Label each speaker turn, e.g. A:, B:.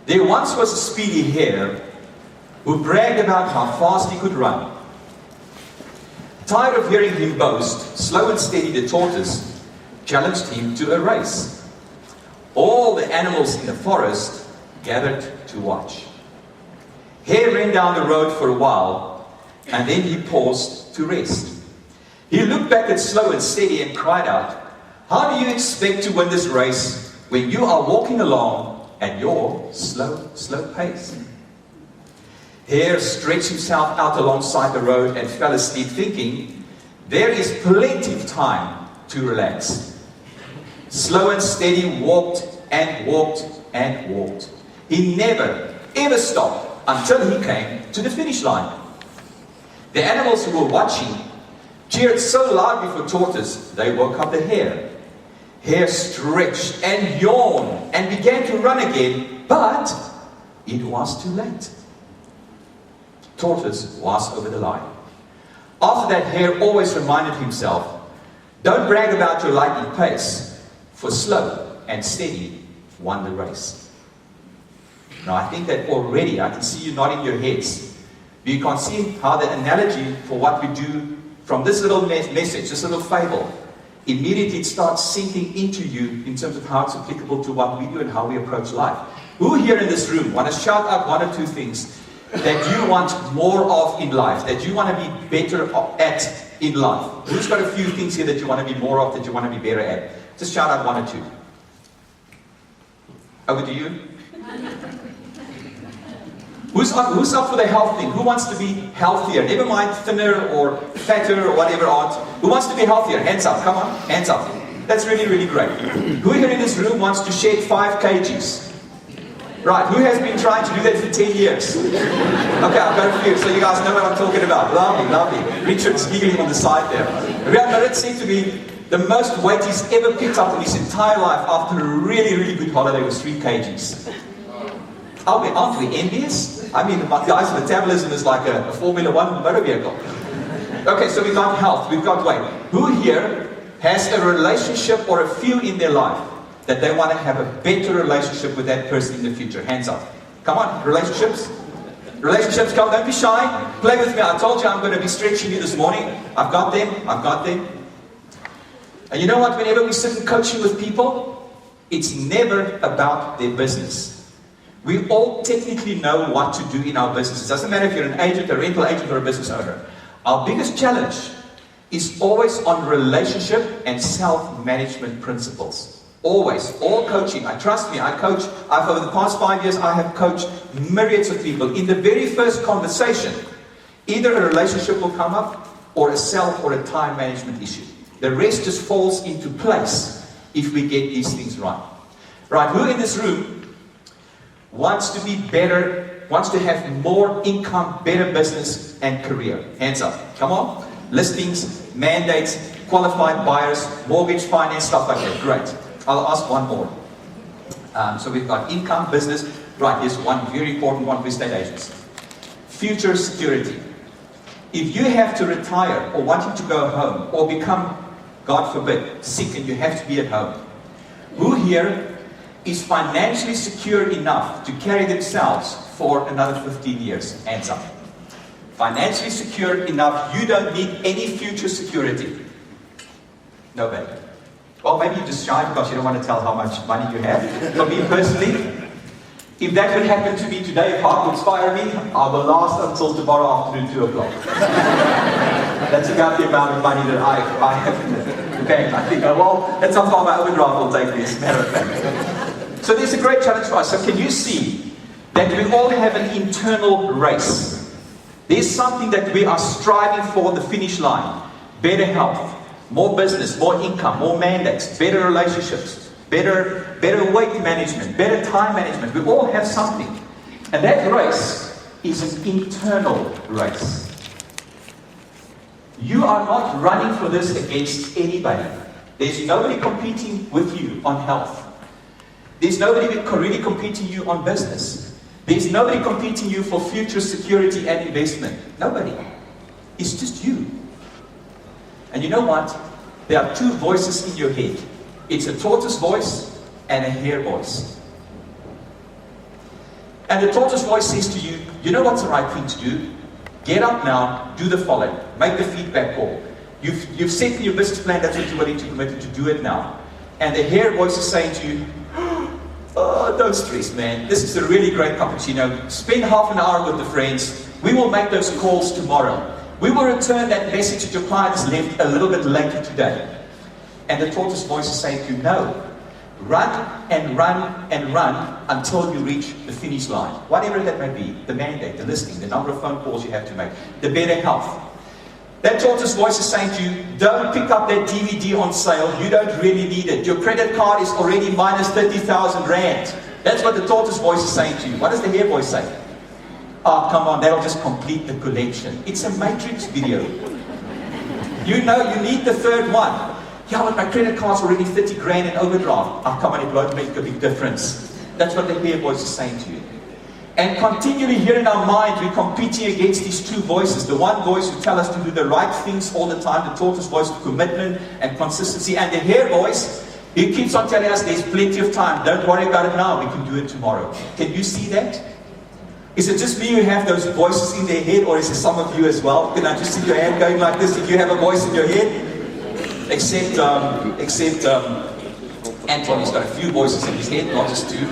A: There once was a speedy hare who bragged about how fast he could run. Tired of hearing him boast, Slow and Steady the tortoise challenged him to a race. All the animals in the forest gathered to watch. Hare ran down the road for a while, and then he paused to rest. He looked back at Slow and Steady and cried out, "How do you expect to win this race when you are walking along at your slow pace?" Hare stretched himself out alongside the road and fell asleep, thinking, there is plenty of time to relax. Slow and Steady walked and walked and walked. He never, ever stopped until he came to the finish line. The animals who were watching cheered so loudly for Tortoise, they woke up the hare. Hare stretched and yawned and began to run again, but it was too late. Tortoise was over the line. After that, Hare always reminded himself, don't brag about your lightning pace, for Slow and Steady won the race. Now I think that already, I can see you nodding your heads. You can see how the analogy for what we do from this little message, this little fable, immediately it starts sinking into you in terms of how it's applicable to what we do and how we approach life. Who here in this room want to shout out one or two things that you want more of in life, that you want to be better at in life? Who's got a few things here that you want to be more of, that you want to be better at? Just shout out one or two. Over to you. Who's up for the health thing? Who wants to be healthier? Never mind thinner or fatter or whatever art. Who wants to be healthier? Hands up, come on, hands up. That's really, really great. Who here in this room wants to shed 5 kgs? Right, who has been trying to do that for 10 years? Okay, I've got a few, so you guys know what I'm talking about. Lovely, lovely. Richard's giggling on the side there. It seemed to be the most weight he's ever picked up in his entire life after a really, really good holiday was 3 kgs. Aren't we envious? I mean, the guy's metabolism is like a Formula 1 motor vehicle. Okay, so we've got health, we've got weight. Who here has a relationship or a few in their life that they want to have a better relationship with that person in the future? Hands up. Come on, relationships. Relationships, come, don't be shy. Play with me. I told you I'm going to be stretching you this morning. I've got them, I've got them. And you know what, whenever we sit in coaching with people, it's never about their business. We all technically know what to do in our business. It doesn't matter if you're an agent, a rental agent, or a business owner. Our biggest challenge is always on relationship and self-management principles. Always. All coaching. Trust me, I coach. Over the past 5 years, I have coached myriads of people. In the very first conversation, either a relationship will come up, or a self or a time management issue. The rest just falls into place if we get these things right. Right, who in this room wants to be better, wants to have more income, better business and career? Hands up. Come on. Listings, mandates, qualified buyers, mortgage finance, stuff like that. Great. I'll ask one more. So we've got income, business. Right, here's one very important one for estate agents. Future security. If you have to retire or wanting to go home or become, God forbid, sick and you have to be at home, who here is financially secure enough to carry themselves for another 15 years? Hands up. Financially secure enough, you don't need any future security. Nobody. Well, maybe you're just shy because you don't want to tell how much money you have. For me personally, if that would happen to me today, if heart would inspire me, I will last until tomorrow afternoon, 2 o'clock. That's about the amount of money that I have in the bank. I think, well, that's how far my overdraft will take me, as a matter of fact. So there's a great challenge for us. So can you see that we all have an internal race? There's something that we are striving for the finish line. Better health, more business, more income, more mandates, better relationships, better weight management, better time management. We all have something. And that race is an internal race. You are not running for this against anybody. There's nobody competing with you on health. There's nobody really competing you on business. There's nobody competing you for future security and investment. Nobody. It's just you. And you know what? There are 2 voices in your head. It's a tortoise voice and a hare voice. And the tortoise voice says to you, you know what's the right thing to do? Get up now, do the following, make the feedback call. You've set in your business plan, that's what you're willing to commit to do it now. And the hare voice is saying to you, oh, don't stress, man. This is a really great cappuccino. Spend half an hour with the friends. We will make those calls tomorrow. We will return that message that your client has left a little bit later today. And the tortoise voice is saying to you, no. Run and run and run until you reach the finish line. Whatever that may be, the mandate, the listing, the number of phone calls you have to make, the better health. That tortoise voice is saying to you, don't pick up that DVD on sale, you don't really need it. Your credit card is already minus 30,000 rand. That's what the tortoise voice is saying to you. What does the hare voice say? Oh, come on, that'll just complete the collection. It's a Matrix video. You know you need the third one. Yeah, but my credit card's already 30 grand in overdraft. Oh, come on, it won't make a big difference. That's what the hare voice is saying to you. And continually here in our mind, we're competing against these two voices. The one voice who tells us to do the right things all the time, the tortoise voice of commitment and consistency, and the hare voice, he keeps on telling us there's plenty of time. Don't worry about it now, we can do it tomorrow. Can you see that? Is it just me who have those voices in their head, or is it some of you as well? Can I just see your hand going like this if you have a voice in your head? Except Anthony's got a few voices in his head, not just two.